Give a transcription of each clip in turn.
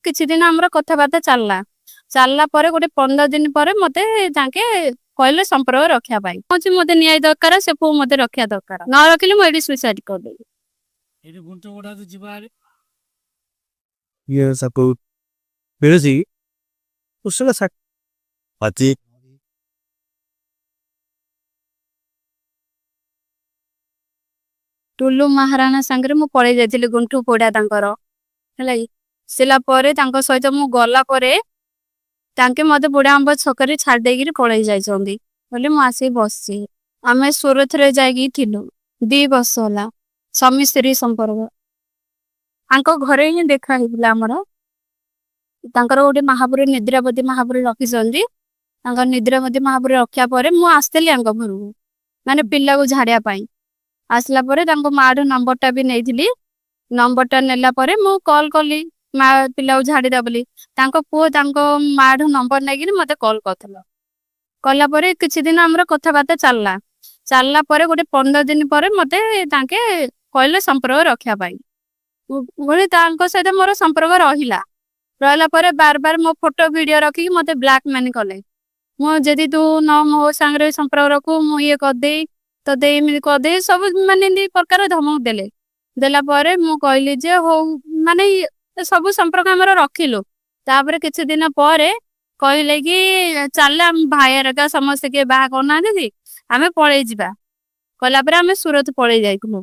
କିଛି ଦିନ ଆମର କଥାବାର୍ତ୍ତା ଚାଲିଲା ପରେ ଗୋଟେ 15 ଦିନ ପରେ ମତେ ତାଙ୍କେ କହିଲେ ସମ୍ପର୍କ ରଖିବା ପାଇଁ ହଉଛି ମତେ ନ୍ୟାୟ ଦରକାର ସେ ପୁଅ ମତେ ରଖିବା ଦରକାର ନ ରଖିଲେ ମୁଁ ଏଠି ସୁଇସାଇଡ କରିଦେବି। ଏଠି ଗୁଣ୍ଠ ଗୋଡା ତ ଯିବା ये सबको मिळूची उसला साक पाची ଟୁଲୁ ମହାରାଣା ସାଙ୍ଗରେ ମୁଁ ପଳେଇ ଯାଇଥିଲି ଗୁଣ୍ଠୁ ପୋଡା ତାଙ୍କର ହେଲା ଆସିଲା ପରେ ତାଙ୍କ ସହିତ ମୁଁ ଗଲା ପରେ ତାଙ୍କେ ମତେ ବୁଢା ଆମ୍ବ ଛକରେ ଛାଡି ଦେଇକିରି ପଳେଇ ଯାଇଛନ୍ତି ବୋଲି ମୁଁ ଆସିକି ବସିଛି। ଆମେ ସୁରତରେ ଯାଇକି ଥିଲୁ 2 ବର୍ଷ ହେଲା ସ୍ୱାମୀ ସ୍ତ୍ରୀ ସମ୍ପର୍କ ତାଙ୍କ ଘରେ ହିଁ ଦେଖା ହେଇଥିଲା ଆମର। ତାଙ୍କର ଗୋଟେ ମହାପୁର ନିଦ୍ରାବତୀ ମହାପୁର ରଖିଛନ୍ତି ତାଙ୍କ ନିଦ୍ରାବତୀ ମହାପୁର ରଖିବା ପରେ ମୁଁ ଆସିଥିଲି ତାଙ୍କ ଘରକୁ ମାନେ ପିଲାକୁ ଝାଡିବା ପାଇଁ ଆସିଲା ପରେ ତାଙ୍କ ମାଠୁ ନମ୍ବରଟା ବି ନେଇଥିଲି। ନମ୍ବରଟା ନେଲା ପରେ ମୁଁ କଲ୍ କଲି ମା ପିଲାକୁ ଝାଡିଦା ବୋଲି ତାଙ୍କ ପୁଅ ତାଙ୍କ ମାଠୁ ନମ୍ବର ନେଇକିରି ମତେ କଲ୍ କରିଥିଲା। କଲା ପରେ କିଛି ଦିନ ଆମର କଥାବାର୍ତ୍ତା ଚାଲିଲା ପରେ ଗୋଟେ 15 ଦିନ ପରେ ମତେ ତାଙ୍କେ କହିଲେ ସମ୍ପର୍କ ରଖିବା ପାଇଁ ବୋଲି ତାଙ୍କ ସହିତ ମୋର ସମ୍ପର୍କ ରହିଲା ପରେ ବାର ମୋ ଫଟୋ ଭିଡିଓ ରଖିକି ମତେ ବ୍ଲାକମେଲ କଲେ ମୁଁ ଯଦି ତୁ ନ ମୋ ସାଙ୍ଗରେ ସମ୍ପର୍କ ରଖୁ ମୁଁ ଇଏ କରିଦେଇ ତତେ ଏମିତି କରିଦେଇ ସବୁ ମାନେ ଏମିତି ପ୍ରକାର ଧମକ ଦେଲା ପରେ ମୁଁ କହିଲି ଯେ ହଉ ମାନେ ସବୁ ସମ୍ପର୍କ ଆମର ରଖିଲୁ। ତାପରେ କିଛି ଦିନ ପରେ କହିଲେ କି ଚାଲ ଆମ ଭାଇ ହେରିକା ସମସ୍ତେ କିଏ ବାହା କରୁନାହାନ୍ତି ଆମେ ପଳେଇ ଯିବା କହିଲା ପରେ ଆମେ ସୁରତ ପଳେଇ ଯାଇଥିଲୁ।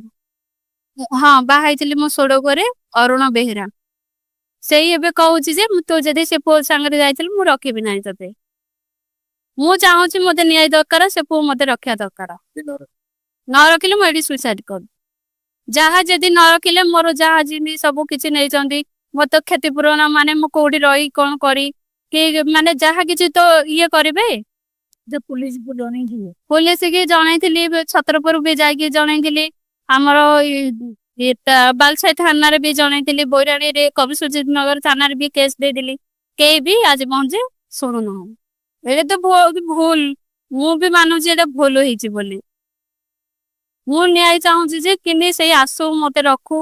ହଁ ବାହା ହେଇଥିଲି ମୋ ସୋଡକରେ ଅରୁଣ ବେହେରା ସେଇ ଏବେ କହୁଛି ଯେ ତୁ ଯଦି ସେ ପୁଅ ସାଙ୍ଗରେ ଯାଇଥିଲୁ ମୁଁ ରଖିବି ନାହିଁ ତତେ ମୁଁ ଚାହୁଁଛି ମତେ ନ୍ୟାୟ ଦରକାର ସେ ପୁଅ ମତେ ରଖିବା ଦରକାର ନ ରଖିଲେ ମୁଁ ଏଠି ସୁଇସାଇଡ କରିବି। ଯାହା ଯଦି ନ ରଖିଲେ ମୋର ଯାହା ଜିନିଷ ସବୁ କିଛି ନେଇଛନ୍ତି ମତେ କ୍ଷତିପୂରଣ ମାନେ ମୁଁ କୋଉଠି ରହି କଣ କରି କି ମାନେ ଯାହା କିଛି ତ ଇଏ କରିବେ ଯେ ପୁଲିସକୁ ଜଣେଇଥିବେ ପୁଲିସ କି ଜଣେଇଥିଲି ଛତ୍ରପୁର ବି ଯାଇକି ଜଣେଇଥିଲି ଆମର ବାଲସାହି ଥାନାରେ ବି ଜଣେଇଥିଲି ବୈରାଣୀରେ କବିସୁଜିତ ନଗର ଥାନାରେ ବି କେସ୍ ଦେଇଥିଲି କେହି ବି ଆଜି ପହଞ୍ଚେ ଶୁଣୁନାହାନ୍ତି। ଏଇଟା ତ ବହୁତ ଭୁଲ ମୁଁ ବି ମାନୁଛି ଏଇଟା ଭୁଲ ହେଇଛି ବୋଲି ମୁଁ ନ୍ୟାୟ ଚାହୁଁଛି ଯେ କିନି ସେଇ ଆସୁ ମତେ ରଖୁ